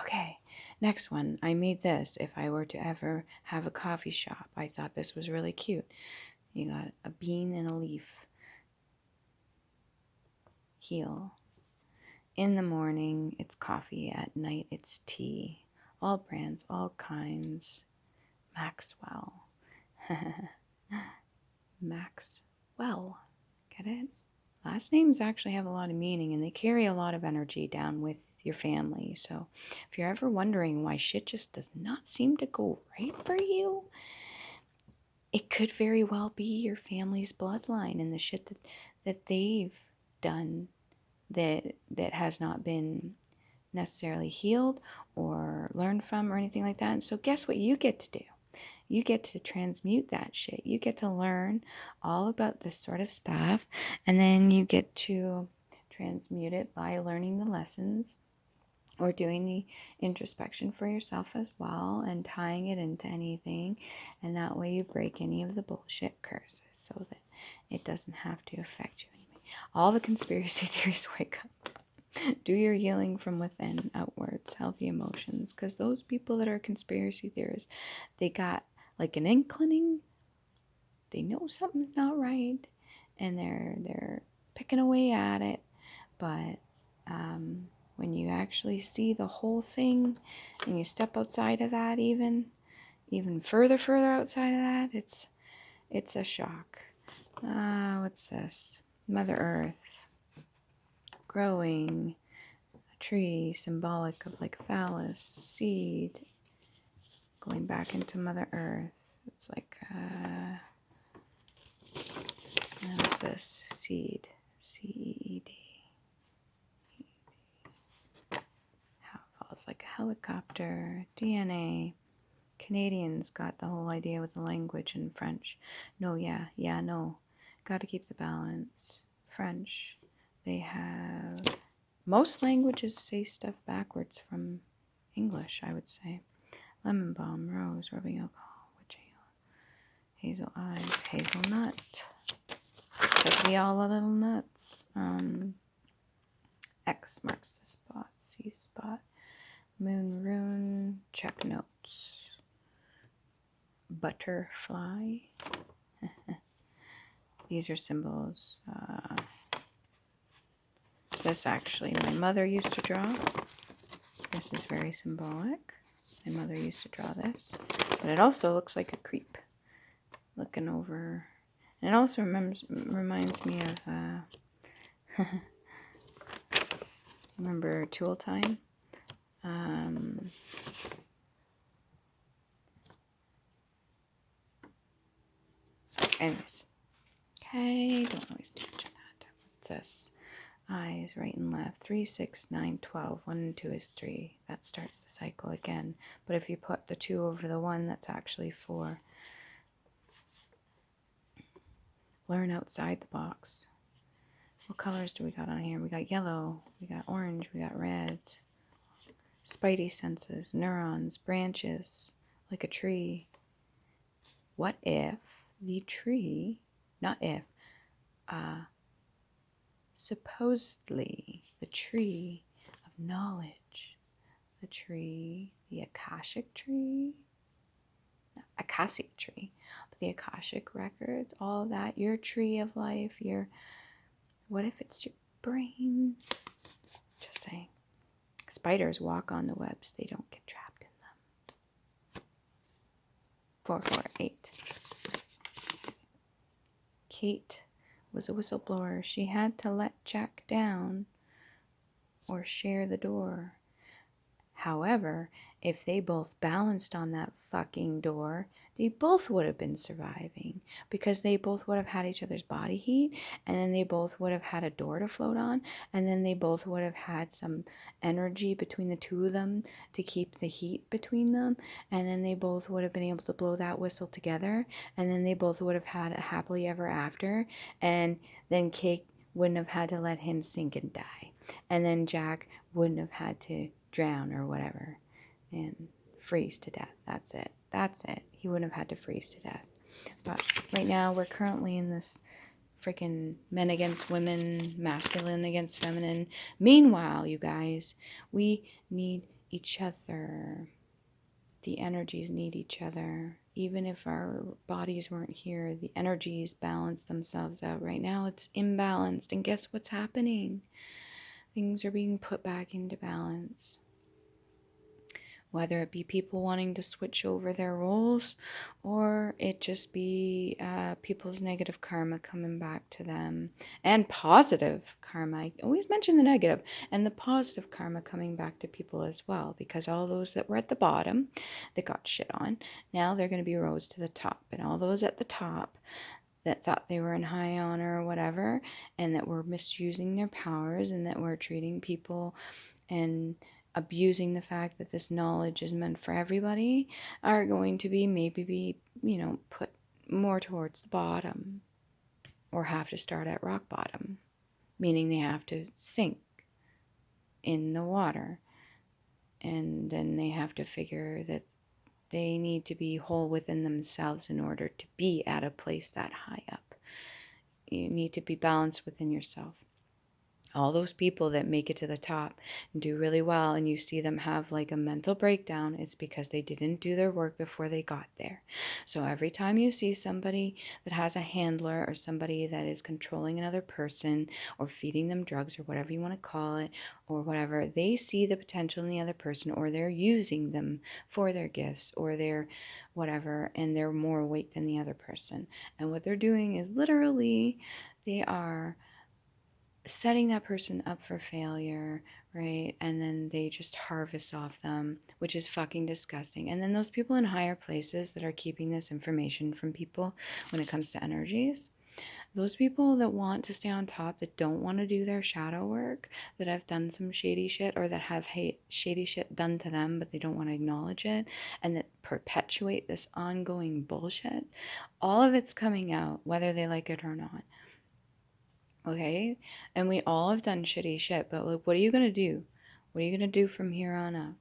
Okay, next one. I made this if I were to ever have a coffee shop. I thought this was really cute. You got a bean and a leaf. Heel. In the morning, it's coffee. At night, it's tea. All brands, all kinds. Maxwell. Maxwell. Get it? Last names actually have a lot of meaning and they carry a lot of energy down with your family. So if you're ever wondering why shit just does not seem to go right for you, it could very well be your family's bloodline and the shit that they've done that has not been necessarily healed or learned from or anything like that. And so guess what you get to do? You get to transmute that shit. You get to learn all about this sort of stuff, and then you get to transmute it by learning the lessons or doing the introspection for yourself as well and tying it into anything. And that way you break any of the bullshit curses so that it doesn't have to affect you anyway. All the conspiracy theories wake up. Do your healing from within outwards, healthy emotions. Because those people that are conspiracy theorists, they got like an inkling. They know something's not right, and they're picking away at it. But when you actually see the whole thing, and you step outside of that, even further outside of that, it's a shock. What's this? Mother Earth. Growing, a tree symbolic of like phallus, seed, going back into Mother Earth. It's like, what's this? Seed, C-E-E-D. Falls like a helicopter, DNA. Canadians got the whole idea with the language in French. No, yeah, no. Got to keep the balance. French, they have... Most languages say stuff backwards from English, I would say. Lemon balm, rose, rubbing alcohol, witch hazel eyes, hazelnut. Because we all are little nuts. X marks the spot, C spot. Moon rune, check notes. Butterfly. These are symbols. This actually, my mother used to draw. This is very symbolic. My mother used to draw this. But it also looks like a creep looking over. And it also reminds me of, remember Tool Time? Anyways. Okay, don't always do much of that. What's this? Eyes, right and left. 3, 6, 9, 12. 1 and 2 is 3. That starts the cycle again. But if you put the 2 over the 1, that's actually 4. Learn outside the box. What colors do we got on here? We got yellow, we got orange, we got red. Spidey senses, neurons, branches, like a tree. What if the tree, not if, supposedly the tree of knowledge, the tree, the Akashic tree, Acacia tree, but the Akashic records, all that, your tree of life, what if it's your brain? Just saying. Spiders walk on the webs, they don't get trapped in them. 448. Kate was a whistleblower. She had to let Jack down or share the door. However, if they both balanced on that fucking door, they both would have been surviving because they both would have had each other's body heat, and then they both would have had a door to float on, and then they both would have had some energy between the two of them to keep the heat between them, and then they both would have been able to blow that whistle together, and then they both would have had a happily ever after, and then Kate wouldn't have had to let him sink and die, and then Jack wouldn't have had to drown or whatever and freeze to death. That's it. He wouldn't have had to freeze to death. But right now we're currently in this freaking men against women, masculine against feminine. Meanwhile, you guys, we need each other. The energies need each other. Even if our bodies weren't here, the energies balance themselves out. Right now it's imbalanced, and guess what's happening? Things are being put back into balance. Whether it be people wanting to switch over their roles, or it just be people's negative karma coming back to them, and positive karma. I always mention the negative, and the positive karma coming back to people as well, because all those that were at the bottom that got shit on, now they're going to be rose to the top, and all those at the top that thought they were in high honor or whatever, and that were misusing their powers, and that were treating people and abusing the fact that this knowledge is meant for everybody, are going to be put more towards the bottom, or have to start at rock bottom, meaning they have to sink in the water, and then they have to figure that they need to be whole within themselves in order to be at a place that high up. You need to be balanced within yourself. All those people that make it to the top and do really well, and you see them have like a mental breakdown, it's because they didn't do their work before they got there. So every time you see somebody that has a handler, or somebody that is controlling another person, or feeding them drugs, or whatever you want to call it, or whatever, they see the potential in the other person, or they're using them for their gifts or their whatever, and they're more awake than the other person. And what they're doing is literally they are setting that person up for failure, right? And then they just harvest off them, which is fucking disgusting. And then those people in higher places that are keeping this information from people when it comes to energies, those people that want to stay on top, that don't want to do their shadow work, that have done some shady shit, or that have shady shit done to them, but they don't want to acknowledge it, and that perpetuate this ongoing bullshit, all of it's coming out, whether they like it or not. Okay, and we all have done shitty shit, but like, what are you gonna do? What are you gonna do from here on out?